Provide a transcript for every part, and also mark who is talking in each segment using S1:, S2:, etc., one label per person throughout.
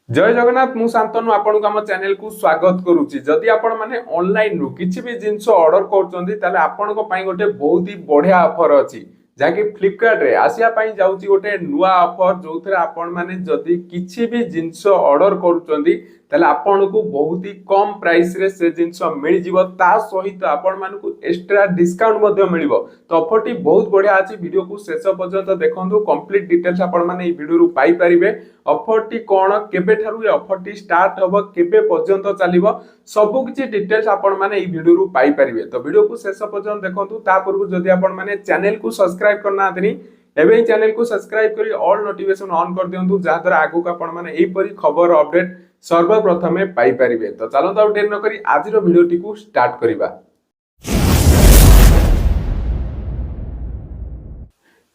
S1: जय जगन्नाथ मु शांतनु आपन आम चैनल को स्वागत करुच्ची। जदि आपण माने ऑनलाइन रु किछि भी जिंस ऑर्डर करछन्ती ताले आपण को पई गोटे बहुत ही बढ़िया ऑफर अछि जाकि फ्लिपकार्ट रे आसिया पई जाउची गोटे नुवा ऑफर जोथरे आपण माने जदि किछि भी जिंस ऑर्डर करूछन्ती ताले आपण को बहुत ही कम प्राइस रे से जिंस मिल जिवो ता सहित आपण मान को एक्स्ट्रा डिस्काउंट मध्ये मिलिबो। तो ऑफर टी बहुत बढ़िया अछि। वीडियो को शेष पर्यंत देखंतु कंप्लीट डिटेल्स आपण माने ई वीडियो रु पाई परिबे। ऑफर टी कोन केबे थारु ए ऑफर टी स्टार्ट होबो केबे पर्यंत चलिबो सब किछि डिटेल्स आपण माने ई वीडियो रु पाई परिबे। तो वीडियो को शेष पर्यंत देखंतु ता पूर्व जदि आपण माने चैनल को सब्सक्राइब करना आतनी एबे चैनल को सब्सक्राइब करी ऑल नोटिफिकेशन ऑन कर दियंतु जा द्वारा आगु का आपण माने एही परी खबर अपडेट सर्वप्रथमे पाई परिबे। तो चलो तो डेर न करी आज रो वीडियो टी को स्टार्ट करिबा।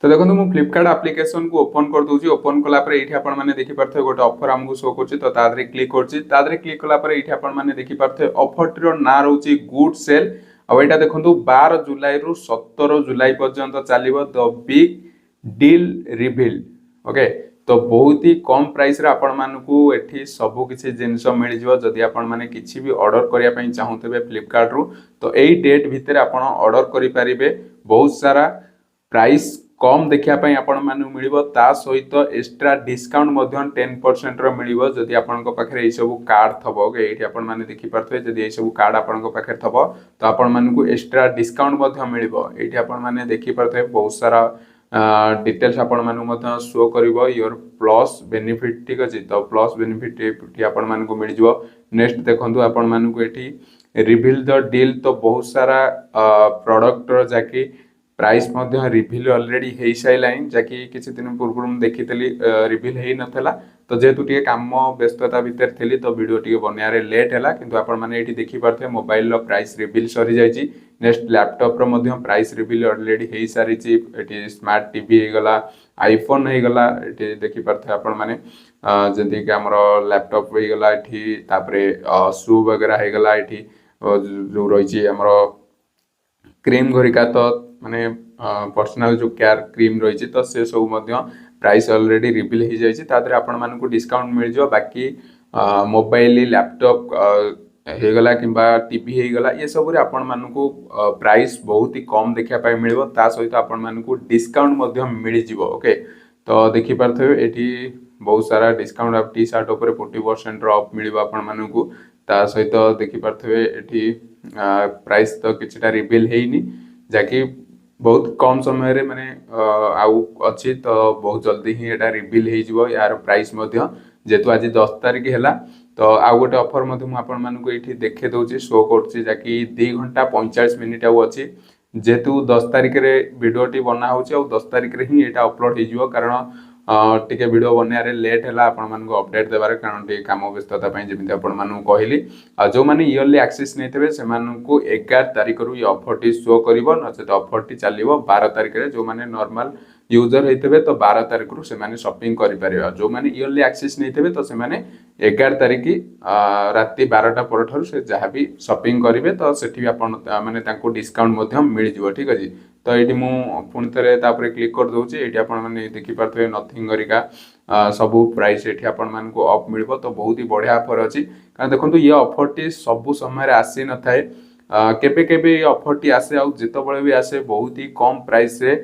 S1: तो देखो मु फ्लिपकार्ट एप्लिकेशन को ओपन कर दूची। ओपन कला पर एठी आपण माने देखि परथे गोटे ऑफर हमकु शो करछि। तो तादरे क्लिक करछि। तादरे क्लिक कला पर एठी आपण माने देखि परथे ऑफर टी रो ना रहउची गुड सेल। अब एटा देखंतु 12 जुलाई रु 17 जुलाई पर्यंत चलिबो the big deal reveal. Okay तो बहुत ही कम प्राइस रे आपण मानकू एठी सब किछि जिंस मिल जिवो। जदि आपण माने किछि भी ऑर्डर करिया पई चाहुतबे फ्लिपकार्ट रु तो एई डेट भितर आपण ऑर्डर करि परिबे। बहुत सारा प्राइस कम देखिया पई आपण मानु मिलिबो ता सहित एक्स्ट्रा डिस्काउंट मध्य 10% रो मिलिबो जदि आपण को पाखरे ए सब कार्ड थबो। ओके एठी आपण माने देखि परथै जदि ए सब कार्ड आपण को पाखरे थबो तो आपण मानकू एक्स्ट्रा डिस्काउंट मध्य मिलिबो। एठी आपण माने देखि परथै बहुत सारा डिटेल्स आपण मानु मध्य शो करिवो योर प्लस बेनिफिट। ठीक अछि तो प्लस बेनिफिट एठी आपण मानकू मिल जिवो। नेक्स्ट देखंतु आपण मानकू एठी रिवील द डील तो बहुत सारा प्रोडक्ट रो जाकी प्राइस मध्य रिवील ऑलरेडी हे साइलाइन जाकी किछि दिन पूर्व हम देखितली रिवील हे नथला। तो जेतु टिके काम व्यस्तता भीतर थेली तो वीडियो टिके बनियारे लेट हैला किंतु आपण माने एठी देखि परथे मोबाइल रो प्राइस रिवील सरी जायछि। नेक्स्ट लैपटॉप रो मध्य प्राइस रिवील ऑलरेडी हे सारिछि। एठी स्मार्ट टीवी हे गला आईफोन हे गला एठी देखि परथे आपण माने जंती कि हमरो लैपटॉप हे गला एठी तापरे शू वगैरह हे गला एठी जो रहिछि हमरो क्रीम घरिका तो माने पर्सनल जो केयर क्रीम रही तो से सब मध्य प्राइस ऑलरेडी रिवील हो जाइए। तादरे आपण मानकू डिस्काउंट मिल जाओ। बाकी मोबाइल लैपटॉप हे गला किंबा टीवी हे गला ये सब रे आपण मानकू प्राइस बहुत ही कम देखिया पाई मिलिबो ता सहित आपण मानकू डिस्काउंट मध्य मिल जिवो। ओके तो देखि परथबे एठी बहुत सारा डिस्काउंट ऑफ टी शर्ट ऊपर 40% ऑफ मिलिबो आपण मानकू ता सहित देखि परथबे एठी प्राइस तो किछटा रिवील हेइनी जाकी बहुत कम समय रे माने आउ अछि तो बहुत जल्दी ही एटा रिवील हे जिवो। यार प्राइस मध्य जेतु आज 10 तारिख हैला तो आउ गोटे ऑफर मध्य मु आपण मानकू एठी देखे दउची शो करची जाकी 2 घंटा 45 मिनिट आउ अछि। जेतु 10 तारिख रे वीडियो टी बना होची और 10 तारिख रे ही एटा अपलोड हे जिवो कारण टिके वीडियो बनियारे लेट हैला आपण मानकू अपडेट देबार कारण टिके काम व्यस्तता पई जेमिति आपण मानकू कहली। आ जो माने इयरली एक्सेस नैथबे से मानकू 11 तारिख रु ये ऑफर टी शो करिवो नचेत ऑफर टी चलिवो 12 तारिख रे। जो माने नॉर्मल यूजर हेतबे तो 12 तारिख रु से माने शॉपिंग करि परिबा। जो माने इयरली एक्सेस नैथबे तो से माने 11 तारिख राती 12टा पर ठरु से जहा भी शॉपिंग करिवे तो सेठी भी आपण माने तांको डिस्काउंट मध्य मिल जिवो। ठीक अछि तो एठी मु पुनि थरे तापरे क्लिक कर दोची। एठी आपण माने देखि परथबे नथिंग गरिका सब प्राइस एठी आपण मान को ऑफ मिलबो तो बहुत ही बढ़िया ऑफर अछि। कारण देखंतु ये ऑफर टी सब समय रे आसी न थाए केबे केबे ये ऑफर टी आसे आ जेतबळे भी आसे बहुत ही कम प्राइस रे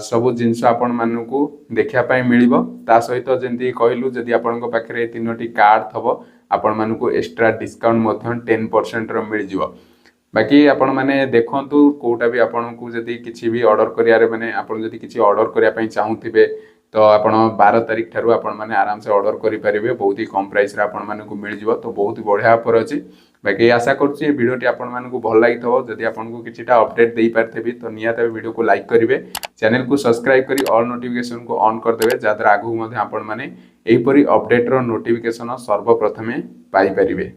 S1: सब जिंस आपण मान को देखिया पई मिलिबो। ता सहित जेंती कहलु जदि आपण को पाखरे तीनोटी कार्ड थबो आपण मान को एक्स्ट्रा डिस्काउंट मध्य 10% रो मिल जिवो। बाकी आपण माने देखंतु कोटा भी आपण को जदि किछि भी ऑर्डर करिया रे माने आपण जदि किछि ऑर्डर करिया पई चाहुथिबे तो आपण 12 तारिख ठारू आपण माने आराम से ऑर्डर करि परिबे। बहुत ही कम प्राइस रे आपण माने को मिल जिवो तो बहुत ही बढ़िया ऑफर अछि। बाकी आशा करछि ए वीडियो टी आपण माने को भल लागिथबो। जदि आपण को किछिटा अपडेट देई परथेबी तो नियाते वीडियो को लाइक करिवे चैनल को सब्सक्राइब करी ऑल नोटिफिकेशन को ऑन कर देबे जादरा आगु मध्ये आपण माने एही परी अपडेट रो नोटिफिकेशन सर्वप्रथमे पाई परिबे।